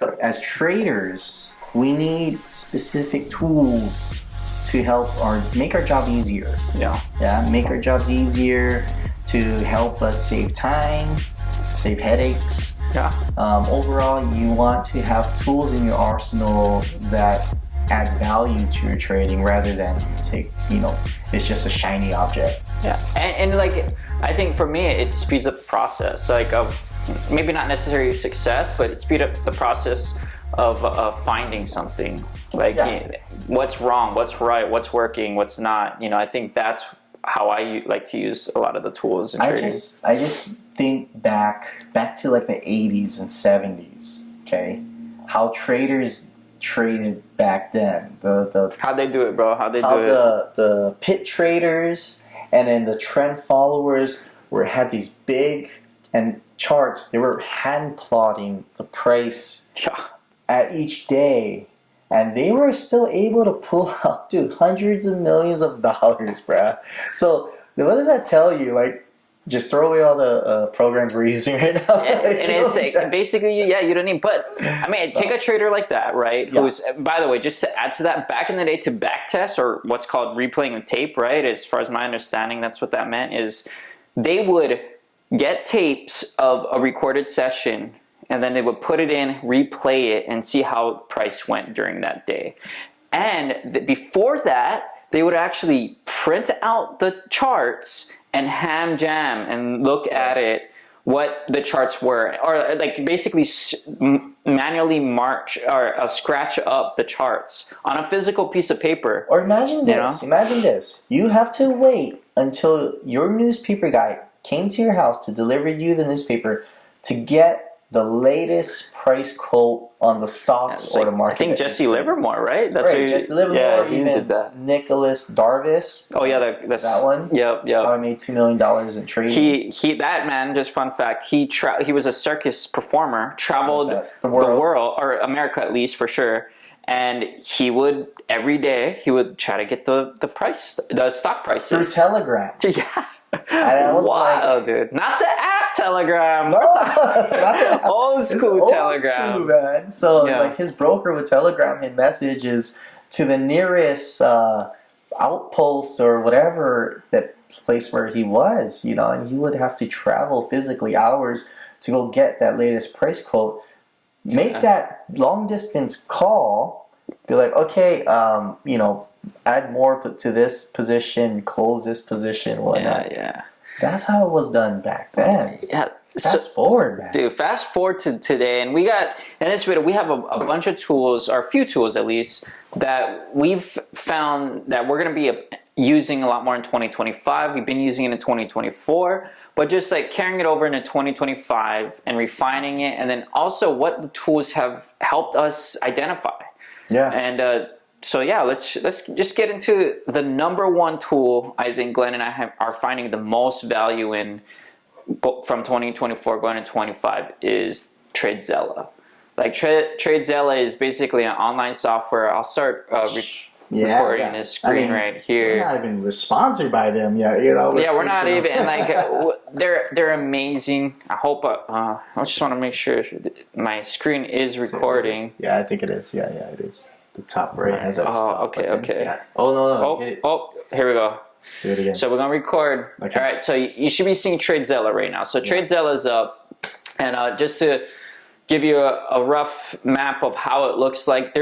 So as traders, we need specific tools to help or make our job easier. Yeah, make our jobs easier to help us save time, save headaches. Yeah. Overall, you want to have tools in your arsenal that adds value to your trading rather than it's just a shiny object. Yeah, and like I think for me, it speeds up the process, like of maybe not necessarily success, but it speeds up the process of finding something. Like what's wrong, what's right, what's working, what's not. I think that's how I like to use a lot of the tools in trading. I just think back to like the 80s and 70s. Okay, how traders traded back then. How'd they do it, bro? The pit traders and then the trend followers had these big and charts. They were hand plotting the price at each day, and they were still able to pull out hundreds of millions of dollars, bruh. So what does that tell you? Like, just throw away all the programs we're using right now. And it's like, basically, you don't need. But I mean, take a trader like that, right? Yeah. Who's, by the way, just to add to that, back in the day, to back test or what's called replaying the tape, right? As far as my understanding, that's what that meant. Is they would get tapes of a recorded session, and then they would put it in, replay it, and see how price went during that day. And before that, they would actually print out the charts and ham jam and look at it, what the charts were, or like basically manually march or scratch up the charts on a physical piece of paper. Or imagine this. Imagine this. You have to wait until your newspaper guy came to your house to deliver you the newspaper to get the latest price quote on the stocks or the market. I think Jesse Livermore, right? That's right, Jesse Livermore, he even did that. Nicholas Darvis. Oh yeah, that one. Yep. I made $2 million in trading. That man, just fun fact, he was a circus performer, traveled the world, or America at least for sure. And he would every day try to get the stock prices through Telegram. Yeah. And I was wow, dude. Not the app Telegram. No, not the app. Old school Telegram. Old school, man. So like his broker would telegram him messages to the nearest outpost or whatever that place where he was, and he would have to travel physically hours to go get that latest price quote, make that long distance call, be like, okay, add more to this position, close this position, whatnot. Yeah. That's how it was done back then. Yeah. Fast forward, man. Dude, fast forward to today, and in this video, we have a bunch of tools, or a few tools at least, that we've found that we're going to be using a lot more in 2025. We've been using it in 2024, but just like carrying it over into 2025 and refining it, and then also what the tools have helped us identify. Yeah. And so yeah, let's just get into the number one tool I think Glenn and I are finding the most value in from 2024 going to 2025 is TradeZella. Like TradeZella is basically an online software. I'll start recording this screen right here. We're not even sponsored by them yet, Yeah, we're not even. And like they're amazing. I hope. I just want to make sure my screen is recording. Yeah, I think it is. Yeah, it is. The top right has that stop button. Okay. Yeah. Oh no. Here we go. Do it again. So we're gonna record. Okay. All right. So you should be seeing TradeZella right now. So TradeZella is up, and just to give you a rough map of how it looks like,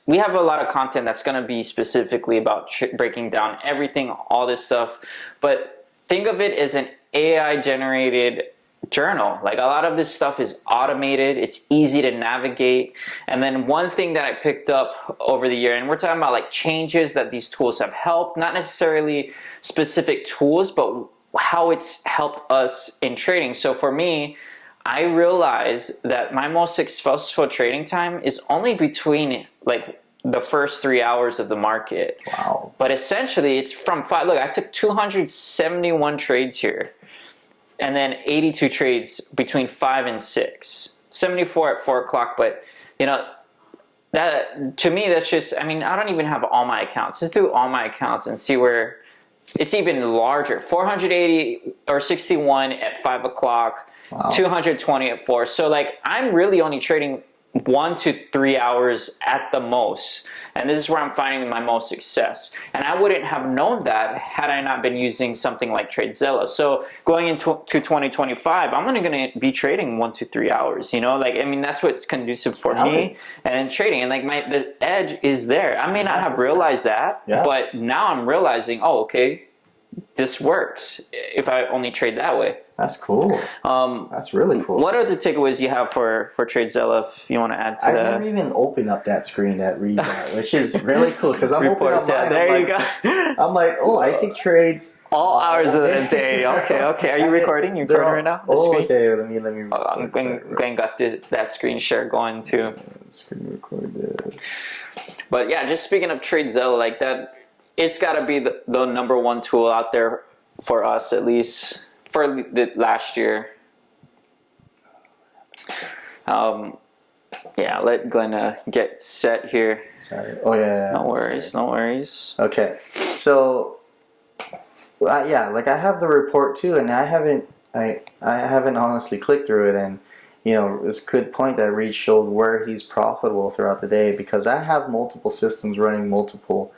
we have a lot of content that's gonna be specifically about breaking down everything, all this stuff. But think of it as an AI generated journal. Like a lot of this stuff is automated, it's easy to navigate. And then one thing that I picked up over the year, and we're talking about like changes that these tools have helped, not necessarily specific tools, but how it's helped us in trading. So for me, I realized that my most successful trading time is only between like the first 3 hours of the market. Wow. But essentially it's from 5. Look, I took 271 trades here. And then 82 trades between 5 and 6, 74 at 4 o'clock. But that to me, that's just, I don't even have all my accounts. Just do all my accounts and see where it's even larger. 480 or 61 at 5 o'clock, wow. 220 at 4. So like I'm really only trading 1 to 3 hours at the most. And this is where I'm finding my most success. And I wouldn't have known that had I not been using something like TradeZilla. So going into 2025, I'm only going to be trading 1 to 3 hours. You know, like, I mean, that's what's conducive for me and trading. And like the edge is there. I may not have realized that, but now I'm realizing, oh, okay, this works if I only trade that way. That's cool. That's really cool. What are the takeaways you have for TradeZilla if you want to add to that? I've never even opened up that screen that Reid got, which is really cool because I'm opening up mine. There you go. I'm like, oh, I take trades all hours of the day. Okay. Are you recording? You're recording right now? Okay. Let me. Glenn got that screen share going too. Screen recorded. But yeah, just speaking of TradeZilla, like that, it's got to be the number one tool out there for us, at least for the last year. Yeah, let Glenn get set here. Sorry. Oh yeah. No worries. Okay, so yeah, like I have the report too, and I haven't honestly clicked through it, and you know, it's a good point that Reid showed where he's profitable throughout the day because I have multiple systems running multiple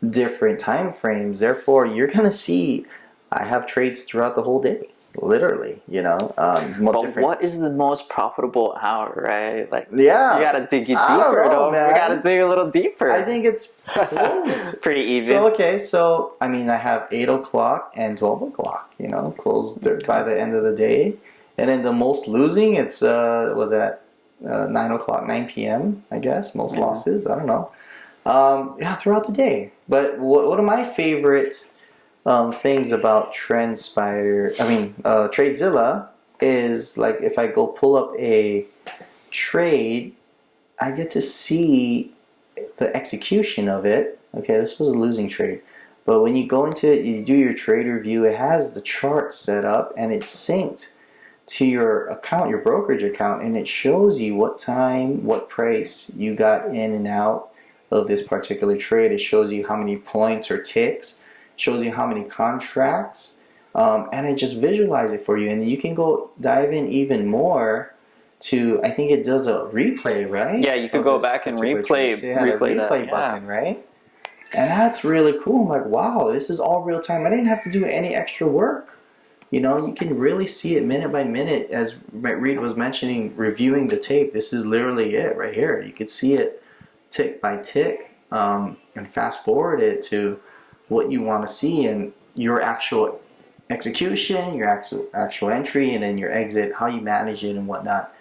different time frames. Therefore, you're gonna see I have trades throughout the whole day. Literally, you know. But what is the most profitable hour, right? Like, yeah, you gotta dig deeper, though. Man. You gotta dig a little deeper. I think it's close. Pretty even. So so I mean, I have 8 o'clock and 12 o'clock. You know, closed by the end of the day, and then the most losing was at 9 o'clock, 9 p.m. I guess most losses. I don't know. Yeah, throughout the day. But one of my favorite things about TradeZilla is like if I go pull up a trade, I get to see the execution of it. Okay, this was a losing trade, but when you go into it, you do your trader view. It has the chart set up and it's synced to your account, your brokerage account, and it shows you what time, what price you got in and out of this particular trade. It shows you how many points or ticks, shows you how many contracts, and it just visualizes it for you. And you can go dive in even more to, I think it does a replay, right? Yeah, you could go back and replay. So it had a replay button, right? And that's really cool. I'm like, wow, this is all real time. I didn't have to do any extra work. You know, you can really see it minute by minute, as Reid was mentioning, reviewing the tape. This is literally it right here. You could see it tick by tick, and fast forward it to what you want to see and your actual execution, your actual entry, and then your exit, how you manage it and whatnot.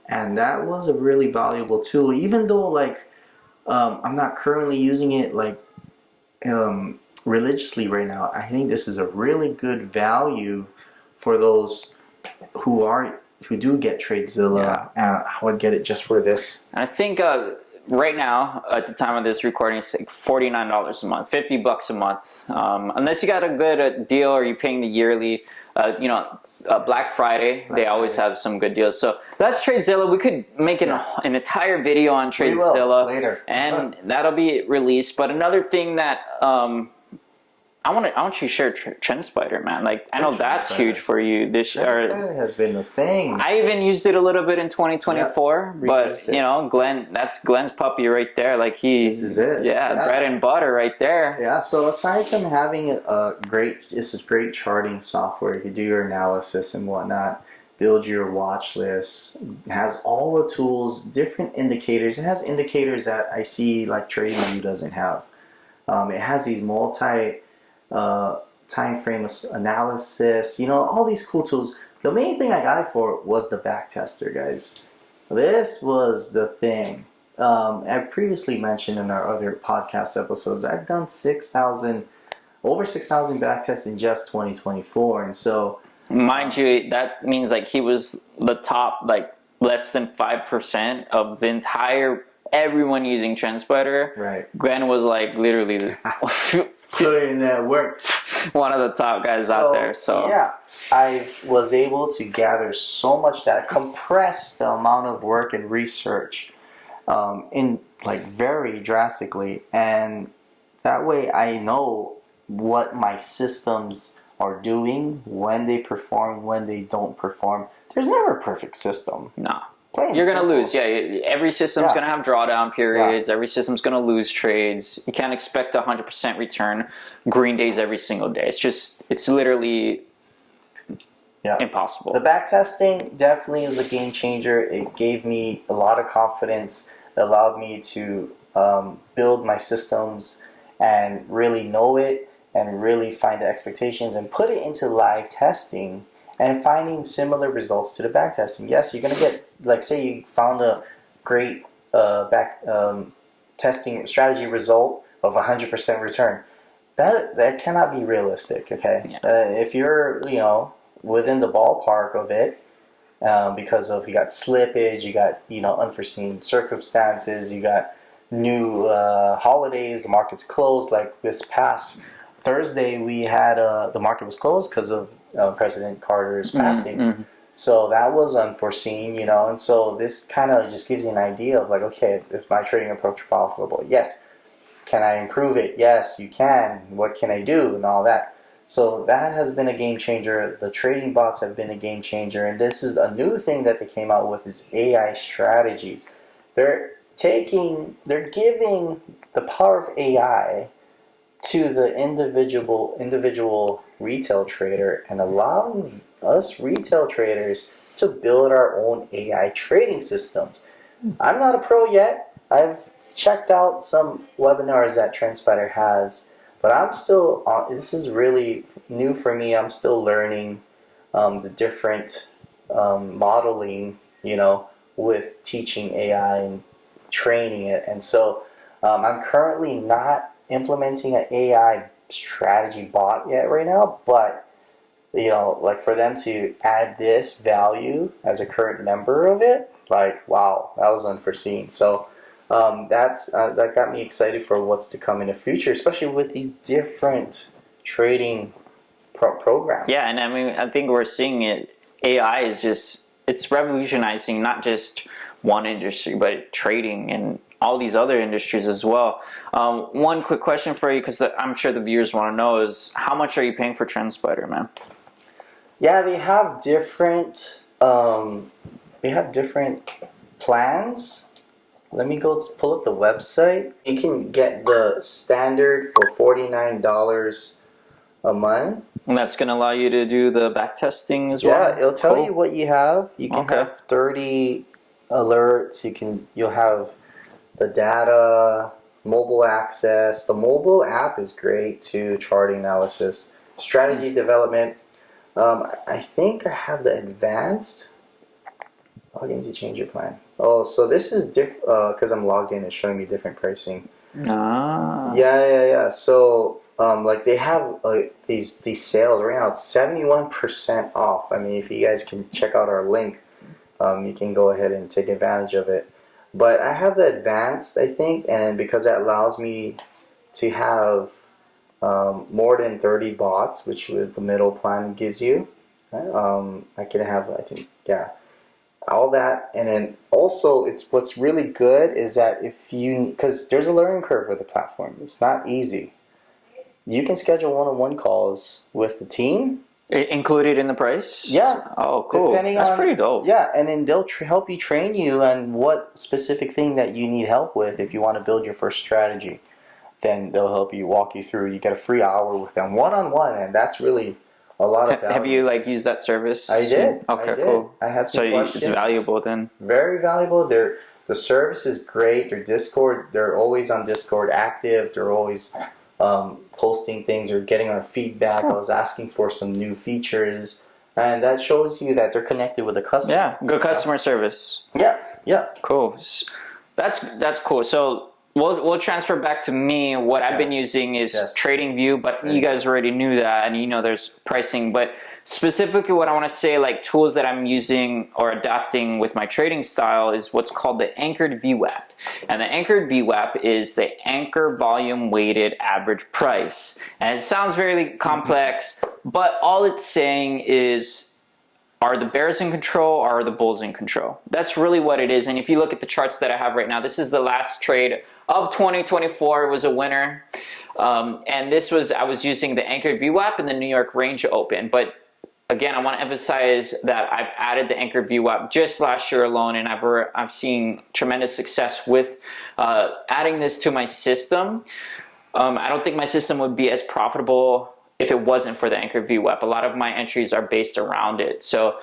And that was a really valuable tool, even though like I'm not currently using it like religiously right now. I think this is a really good value for those who do get TradeZilla. I would get it just for this. I think right now, at the time of this recording, it's like $49 a month, $50 a month. Unless you got a good deal or you're paying the yearly, Black Friday, they always have some good deals. So that's TradeZilla. We could make an entire video on TradeZilla later, and that'll be released. But another thing that I want you to share TrendSpider, man. Like, I know that's huge for you this year. TrendSpider has been the thing. I even used it a little bit in 2024, but you know, that's Glenn's puppy right there. Like this is it. Yeah, bread and butter right there. Yeah. So aside from having this is great charting software. You can do your analysis and whatnot, build your watch list. It has all the tools, different indicators. It has indicators that I see like TradingView doesn't have. It has these time frame analysis, you know, all these cool tools. The main thing I got it for was the back tester, guys. This was the thing. I previously mentioned in our other podcast episodes, I've done over 6,000 back tests in just 2024, and so mind you, that means like he was the top, like less than 5% of the entire everyone using TrendSpider. Right. Glenn was like literally put in that work. One of the top guys out there. So yeah, I was able to gather so much data, compress the amount of work and research in like very drastically, and that way I know what my systems are doing, when they perform, when they don't perform. There's never a perfect system. No. Plain You're going to simple. lose. Yeah, every system's Yeah. going to have drawdown periods. Every system's going to lose trades. You can't expect 100% return green days every single day. It's literally impossible. The back testing definitely is a game changer. It gave me a lot of confidence. It allowed me to build my systems and really know it and really find the expectations and put it into live testing and finding similar results to the back testing. Yes, you're going to get, like, say you found a great back testing strategy result of 100% return. That cannot be realistic, okay? Yeah. If you're, within the ballpark of it, because of you got slippage, you got unforeseen circumstances, you got new holidays, the market's closed. Like this past Thursday, we had the market was closed because of President Carter's passing. Mm-hmm. So that was unforeseen, and so this kind of just gives you an idea of like, okay, is my trading approach profitable? Yes. Can I improve it? Yes, you can. What can I do? And all that. So that has been a game changer. The trading bots have been a game changer. And this is a new thing that they came out with is AI strategies. They're giving the power of AI to the individual retail trader and allowing us retail traders to build our own AI trading systems. I'm not a pro yet. I've checked out some webinars that TrendSpider has, but I'm still this is really new for me. I'm still learning the different modeling, with teaching AI and training it. And so I'm currently not implementing an AI strategy bot yet right now, but like for them to add this value as a current member of it, like, wow, that was unforeseen. So that got me excited for what's to come in the future, especially with these different trading programs. Yeah, and I mean, I think we're seeing it. AI is it's revolutionizing not just one industry, but trading and all these other industries as well. One quick question for you, because I'm sure the viewers want to know, is how much are you paying for TrendSpider, man? Yeah, they have different plans. Let me go pull up the website. You can get the standard for $49 a month. And that's going to allow you to do the back testing as well? Yeah, it'll tell you what you have. You can Okay. have 30 alerts. You'll have the data, mobile access. The mobile app is great too, charting analysis, strategy development. I think I have the advanced. Log in to change your plan. Oh, so this is because I'm logged in. It's showing me different pricing. Ah. Yeah. So, like they have these sales right now. It's 71% off. I mean, if you guys can check out our link, you can go ahead and take advantage of it. But I have the advanced, I think, and because that allows me to have more than 30 bots, which is the middle plan gives you. I can have, I think, all that. And then also, what's really good is that because there's a learning curve with the platform. It's not easy. You can schedule one-on-one calls with the team. Included in the price? Yeah. Oh, cool. That's pretty dope. Yeah, and then they'll help you train you on what specific thing that you need help with if you want to build your first strategy. Then they'll help you, walk you through. You get a free hour with them one-on-one, and that's really a lot of value. Have you used that service? I did. Okay, cool. I had some questions. It's valuable then. Very valuable. The service is great. Their Discord, they're always on Discord active. They're always posting things or getting our feedback. Cool. I was asking for some new features, and that shows you that they're connected with the customer. Yeah, good customer service. Yeah. Cool. That's cool. So we'll transfer back to me. What I've been using is TradingView, but you guys already knew that, and there's pricing. But specifically, what I want to say, like tools that I'm using or adapting with my trading style, is what's called the Anchored VWAP. And the Anchored VWAP is the Anchor Volume Weighted Average Price. And it sounds very complex, but all it's saying is, are the bears in control or are the bulls in control? That's really what it is. And if you look at the charts that I have right now, this is the last trade of 2024. It was a winner. And I was using the Anchored VWAP and the New York Range Open. But again, I want to emphasize that I've added the Anchor View app just last year alone, and I've seen tremendous success with adding this to my system. I don't think my system would be as profitable if it wasn't for the Anchor View app. A lot of my entries are based around it. So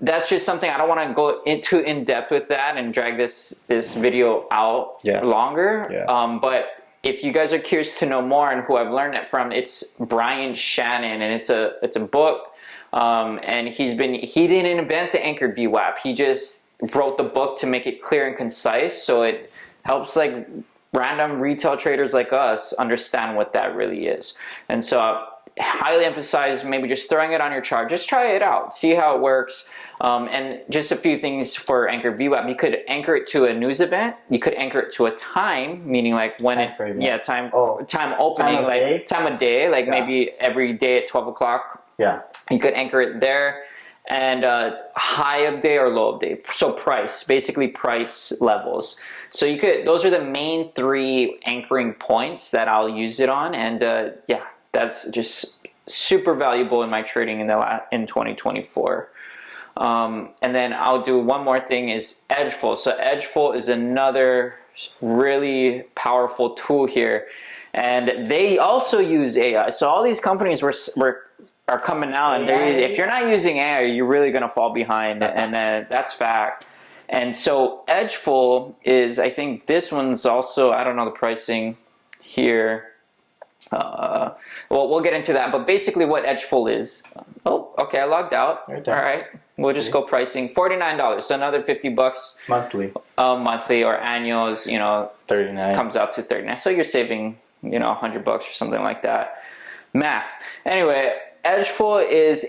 that's just something I don't want to go into in depth with that and drag this video out longer. Yeah. But if you guys are curious to know more and who I've learned it from, it's Brian Shannon, and it's a book. And he didn't invent the Anchor View app. He just wrote the book to make it clear and concise, so it helps like random retail traders like us understand what that really is. And so I highly emphasize maybe just throwing it on your chart. Just try it out, see how it works. And just a few things for Anchor View app. You could anchor it to a news event. You could anchor it to a time, meaning like when time opening, like time of day, like maybe every day at 12 o'clock. Yeah. You could anchor it there, and high of day or low of day. So basically price levels. So you could, those are the main 3 anchoring points that I'll use it on. And yeah, that's just super valuable in my trading in 2024. And then I'll do one more thing is Edgeful. So Edgeful is another really powerful tool here. And they also use AI. So all these companies are coming out, and if you're not using AI, you're really going to fall behind, and that's fact. And so Edgeful is, I think this one's also, I don't know the pricing here. Well, we'll get into that, but basically what Edgeful is. Oh, okay, I logged out. All right, we'll just go pricing. $49, so another $50 monthly. Monthly or annual is, 39. Comes out to 39. So you're saving, $100 or something like that. Math. Anyway, Edgeful is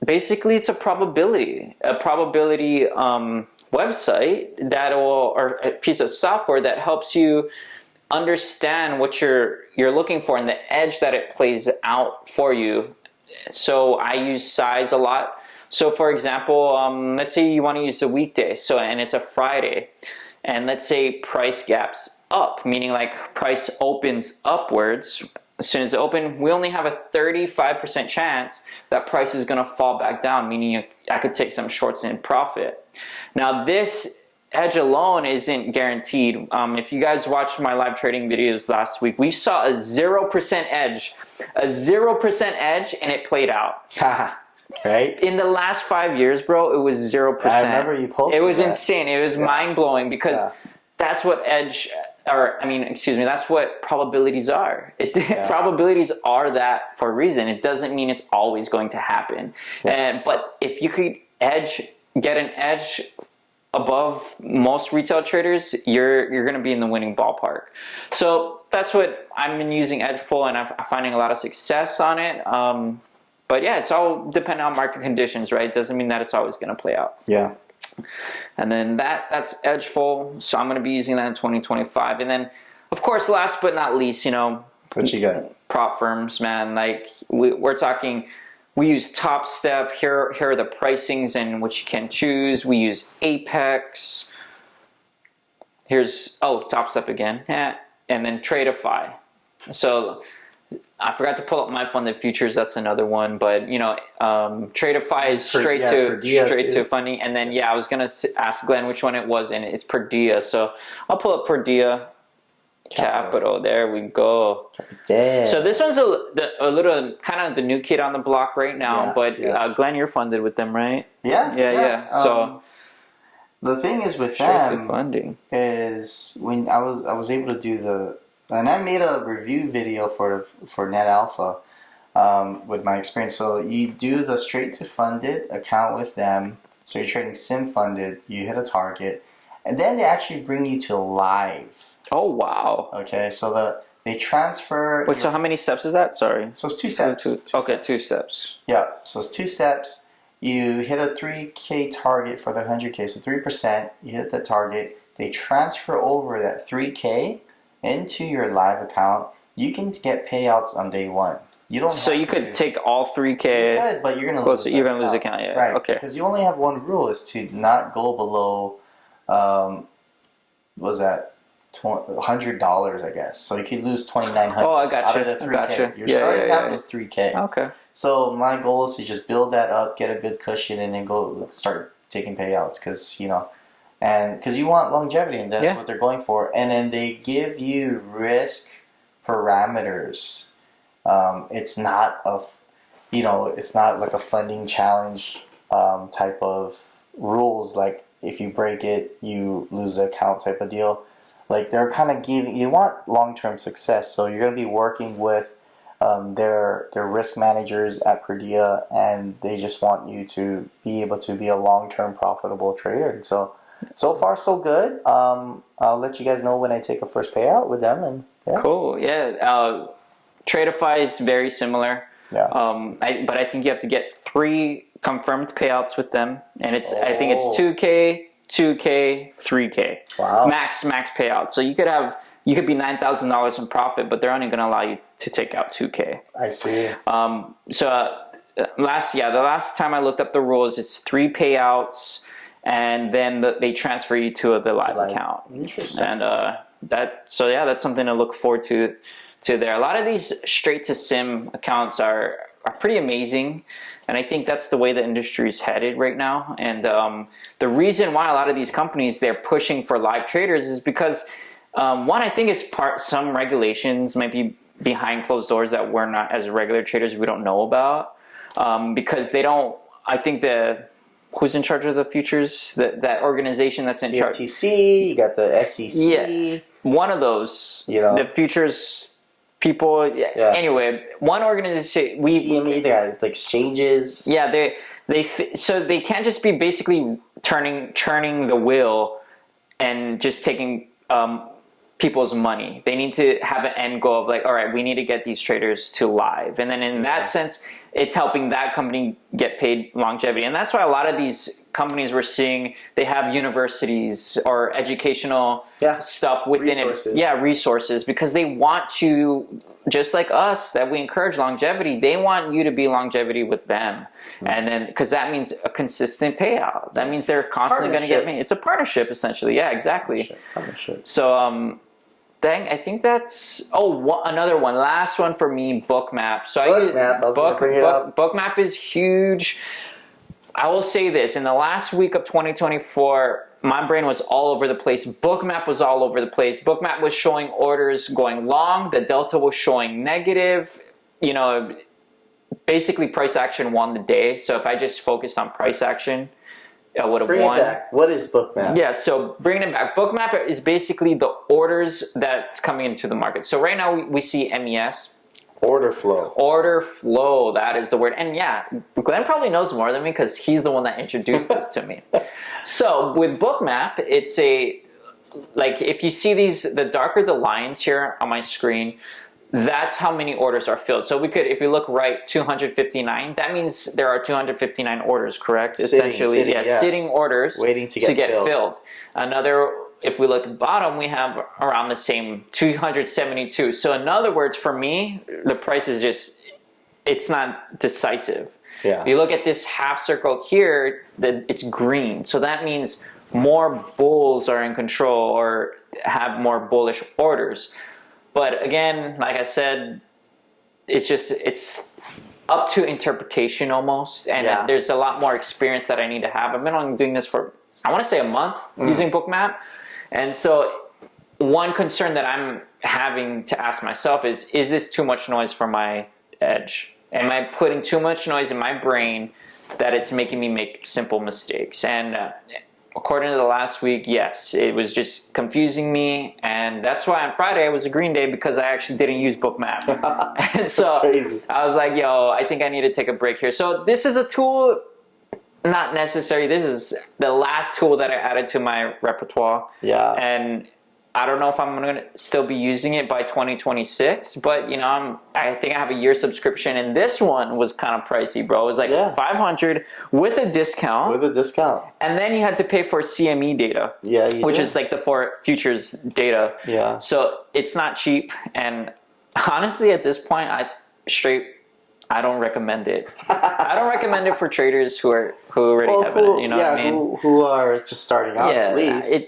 basically it's a probability website or a piece of software that helps you understand what you're looking for and the edge that it plays out for you. So I use size a lot. So for example, let's say you want to use the weekday, and it's a Friday, and let's say price gaps up, meaning like price opens upwards. As soon as it open, we only have a 35% chance that price is going to fall back down, meaning I could take some shorts in profit. Now this edge alone isn't guaranteed. If you guys watched my live trading videos last week, we saw a 0% edge, and it played out. Right? In the last 5 years, bro, it was 0%. I remember you posted It was that. insane. It was mind-blowing because that's what that's what probabilities are. Probabilities are that for a reason. It doesn't mean it's always going to happen. But if you could get an edge above most retail traders, you're going to be in the winning ballpark. So that's what I've been using Edgeful, and I'm finding a lot of success on it. But yeah, it's all dependent on market conditions, right? It doesn't mean that it's always going to play out. Yeah. And then that's Edgeful. So I'm going to be using that in 2025. And then, of course, last but not least, what you got? Prop firms, man. Like we're talking, we use Top Step. Here are the pricings and what you can choose. We use Apex. Here's Top Step again. And then Tradeify. So I forgot to pull up my funded futures. That's another one, but Tradeify is straight to funding. And then I was gonna ask Glenn which one it was, and it's per dia. So I'll pull up per dia capital. There we go. Capital. So this one's a little kind of the new kid on the block right now. Glenn, you're funded with them, right? Yeah. So the thing is with straight them to funding is when I was able to do and I made a review video for Net Alpha with my experience. So you do the straight to funded account with them. So you're trading sim funded. You hit a target, and then they actually bring you to live. Oh wow. Okay, so they transfer. Wait, so how many steps is that? Sorry. So it's 2 steps. Two steps. Yeah, so it's 2 steps. You hit a 3K target for the 100K, so 3%. You hit the target. They transfer over that 3K into your live account. You can get payouts on day one. You don't. So you could take all 3K. You could, but you're gonna lose. You're gonna lose account, yeah. Right. Okay. Because you only have one rule: is to not go below. What was that? $100, I guess. So you could lose 2,900 Oh, I got out you. of the I 3K. got you. Your Yeah, starting yeah, capital yeah. is 3K. Okay. So my goal is to just build that up, get a good cushion, and then go start taking payouts because and because you want longevity, and that's what they're going for. And then they give you risk parameters. It's not it's not like a funding challenge type of rules. Like if you break it, you lose the account type of deal. Like they're kind of giving you want long term success, so you're going to be working with their risk managers at Perdia, and they just want you to be able to be a long term profitable trader. And so far so good. I'll let you guys know when I take a first payout with them. And Cool. Yeah. Tradeify is very similar. Yeah. But I think you have to get 3 confirmed payouts with them, and I think it's 2K, 2K, 3K. Wow. Max payout. So you could be $9,000 in profit, but they're only going to allow you to take out 2K. I see. The last time I looked up the rules, it's 3 payouts, and then they transfer you to the live account. Interesting. And that's something to look forward to there. A lot of these straight to sim accounts are pretty amazing, and I think that's the way the industry is headed right now. And the reason why a lot of these companies, they're pushing for live traders is because one, I think it's some regulations might be behind closed doors that we're not, as regular traders, we don't know about, because they don't. I think who's in charge of the futures? That organization that's in charge. CFTC. You got the SEC. Yeah, one of those. The futures people. Yeah. Anyway, one organization. CME. They got the exchanges. Yeah, so they can't just be basically churning the wheel and just taking people's money. They need to have an end goal of like, all right, we need to get these traders to live, and then in that sense, it's helping that company get paid longevity. And that's why a lot of these companies we're seeing, they have universities or educational stuff within it. Yeah, resources, because they want to, just like us, that we encourage longevity, they want you to be longevity with them. And then, because that means a consistent payout. That means they're constantly going to get me. It's a partnership, essentially. Yeah, exactly. Partnership. So, I think that's another one. Last one for me, Bookmap. So Bookmap is huge. I will say this: in the last week of 2024, my brain was all over the place. Bookmap was all over the place. Bookmap was showing orders going long. The delta was showing negative. Basically, price action won the day. So if I just focused on price action, I would have won. Bring it back. What is Bookmap? Yeah, so bringing it back. Bookmap is basically the orders that's coming into the market. So right now we see MES. Order flow. Order flow, that is the word. And yeah, Glenn probably knows more than me because he's the one that introduced this to me. So with Bookmap, it's if you see the darker the lines here on my screen, that's how many orders are filled. So if you look right, 259, that means there are 259 orders, correct? Sitting orders waiting to get filled. If we look at the bottom, we have around the same 272. So in other words, for me, the price is it's not decisive. Yeah. If you look at this half circle here, it's green. So that means more bulls are in control or have more bullish orders. But again, like I said, it's up to interpretation almost, and there's a lot more experience that I need to have. I've been on doing this for, I want to say, a month using Bookmap, and so one concern that I'm having to ask myself is this too much noise for my edge? Am I putting too much noise in my brain that it's making me make simple mistakes? And according to the last week, yes, it was just confusing me, and that's why on Friday it was a green day, because I actually didn't use Bookmap. And so I was like, I think I need to take a break here. So this is a tool, not necessary. This is the last tool that I added to my repertoire. Yeah. And I don't know if I'm going to still be using it by 2026, but I think I have a year subscription, and this one was kind of pricey, bro. It was like $500 with a discount. And then you had to pay for CME data. Yeah, which is like the futures data. Yeah. So it's not cheap, and honestly, at this point, I don't recommend it. I don't recommend it for traders wraders who already have it. You know what I mean? Who are just starting out at least.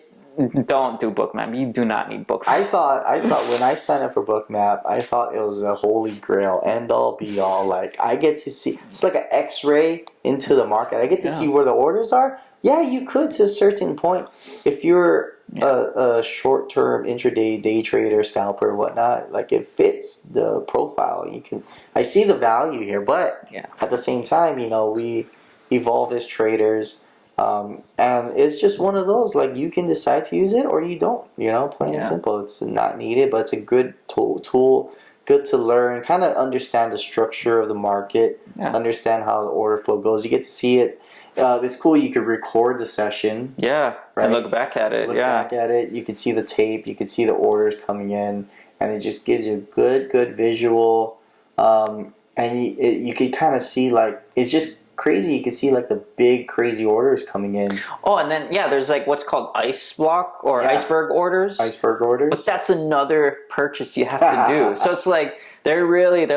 don't do Bookmap. You do not need Bookmap. I thought when I signed up for Bookmap, I thought it was a holy grail, end all be all. Like I get to see, it's like an X-ray into the market. I get to see where the orders are. Yeah, you could to a certain point if you're a short-term intraday day trader, scalper, or whatnot. Like it fits the profile. You can. I see the value here, but at the same time, we evolve as traders. And it's just one of those, like you can decide to use it or you don't, plain and simple. It's not needed, but it's a good tool, good to learn, kind of understand the structure of the market, understand how the order flow goes. You get to see it. It's cool. You could record the session. Yeah. Right? And look back at it. Look back at it. You can see the tape. You can see the orders coming in, and it just gives you a good visual. And you can kind of see, like, it's just crazy. You can see like the big crazy orders coming in. Oh, and then there's like what's called ice block or iceberg orders. Iceberg orders. But that's another purchase you have to do. So it's like they're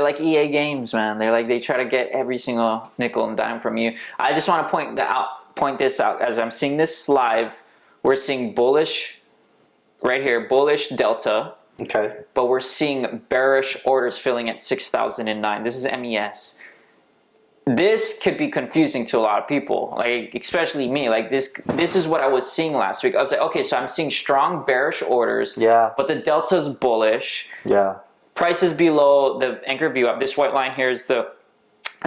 like EA Games, man. They try to get every single nickel and dime from you. I just want to point this out as I'm seeing this live. We're seeing bullish right here, bullish delta. Okay. But we're seeing bearish orders filling at 6,009. This is MES. This could be confusing to a lot of people, like especially me. Like this is what I was seeing last week. I was like, okay, so I'm seeing strong bearish orders, but the delta's bullish. Yeah. Price is below the anchored VWAP. This white line here is the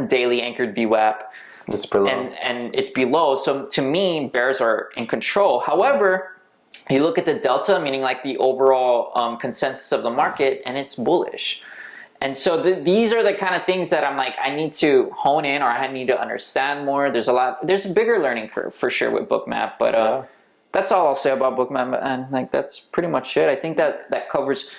daily anchored VWAP. It's below. And it's below. So to me, bears are in control. However, you look at the delta, meaning like the overall consensus of the market, and it's bullish. And so these are the kind of things that I'm like, I need to hone in, or I need to understand more. There's a bigger learning curve for sure with Bookmap, but that's all I'll say about Bookmap, and like that's pretty much it. I think that covers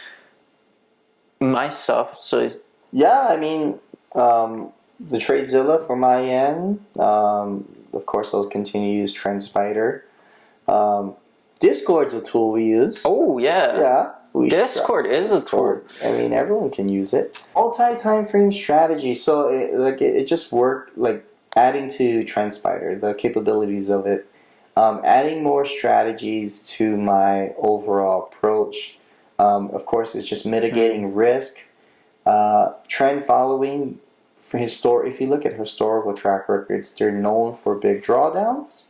my stuff. So yeah, I mean, the TradeZilla for my end. Of course, I'll continue to use TrendSpider. Discord's a tool we use. Oh yeah, yeah. Discord is a tool. I mean, everyone can use it. Multi-time frame strategy. So it just worked, like adding to TrendSpider, the capabilities of it, adding more strategies to my overall approach. Of course, it's just mitigating risk. Trend following. If you look at historical track records, they're known for big drawdowns.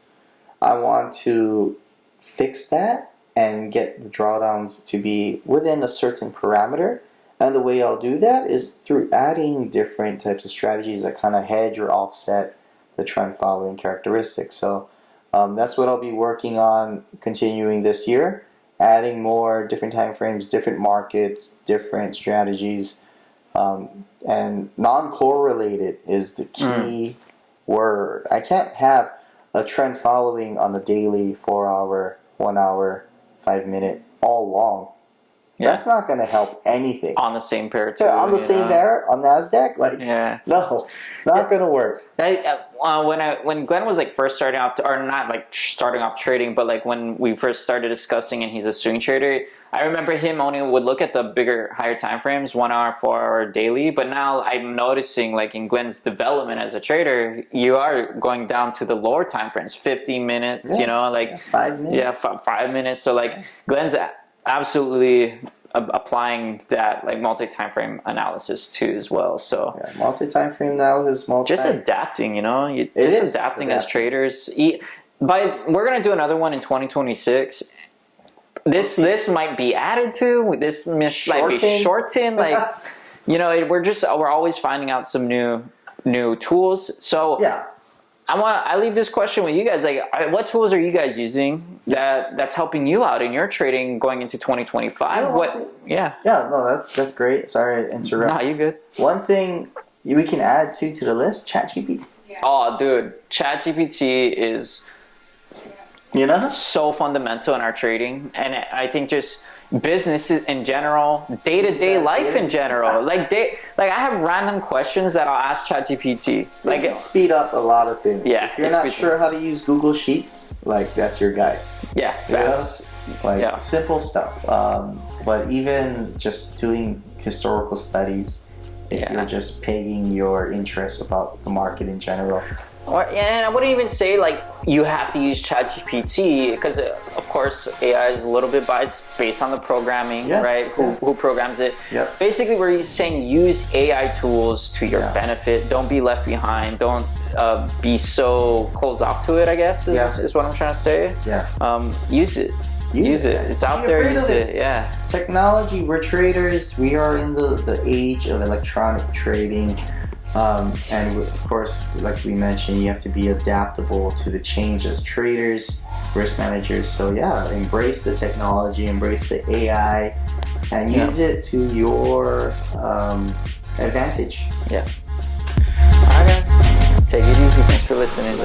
I want to fix that and get the drawdowns to be within a certain parameter. And the way I'll do that is through adding different types of strategies that kind of hedge or offset the trend following characteristics. So that's what I'll be working on continuing this year, adding more different time frames, different markets, different strategies, and non-correlated is the key word. I can't have a trend following on the daily, 4 hour, 1 hour, 5 minute, all long. Yeah. That's not going to help anything. On the same pair too. Yeah, on the same pair on NASDAQ, no, not going to work. When Glenn was like first starting out, or not like starting off trading, but like when we first started discussing, and he's a swing trader, I remember him only would look at the bigger, higher time frames, 1 hour, 4 hour daily. But now I'm noticing, like in Glenn's development as a trader, you are going down to the lower time frames, 50 minutes, 5 minutes. Yeah, 5 minutes. So like Glenn's absolutely applying that like multi-time frame analysis too as well. So multi-time frame analysis, just adapting, just adapting as traders. We're gonna do another one in 2026. This might be added to. This might be shortened. Like, we're always finding out some new tools. So yeah, I leave this question with you guys. Like, what tools are you guys using that's helping you out in your trading going into 2025? No, that's great. Sorry to interrupt. Nah, you good. One thing we can add to the list: ChatGPT. Oh, dude, ChatGPT is so fundamental in our trading, and I think just businesses in general, day-to-day life in general. Like I have random questions that I'll ask ChatGPT. Like it speed up a lot of things. Yeah, if you're not sure how to use Google Sheets, like that's your guy. Yeah, fast. Simple stuff. But even just doing historical studies, if you're just pegging your interest about the market in general. And I wouldn't even say like you have to use ChatGPT, because of course, AI is a little bit biased based on the programming, Yeah, right? yeah. Who programs it? Yep. Basically, we're saying use AI tools to your Yeah. benefit. Don't be left behind. Don't be so closed off to it, I guess, is what I'm trying to say. Yeah. Use it. Use it. It's out there. Use it. Yeah. Technology, we're traders. We are in the age of electronic trading. And of course, like we mentioned, you have to be adaptable to the change as traders, risk managers. So yeah, embrace the technology, embrace the AI, and use it to your advantage. Yeah. All right, guys. Take it easy. Thanks for listening.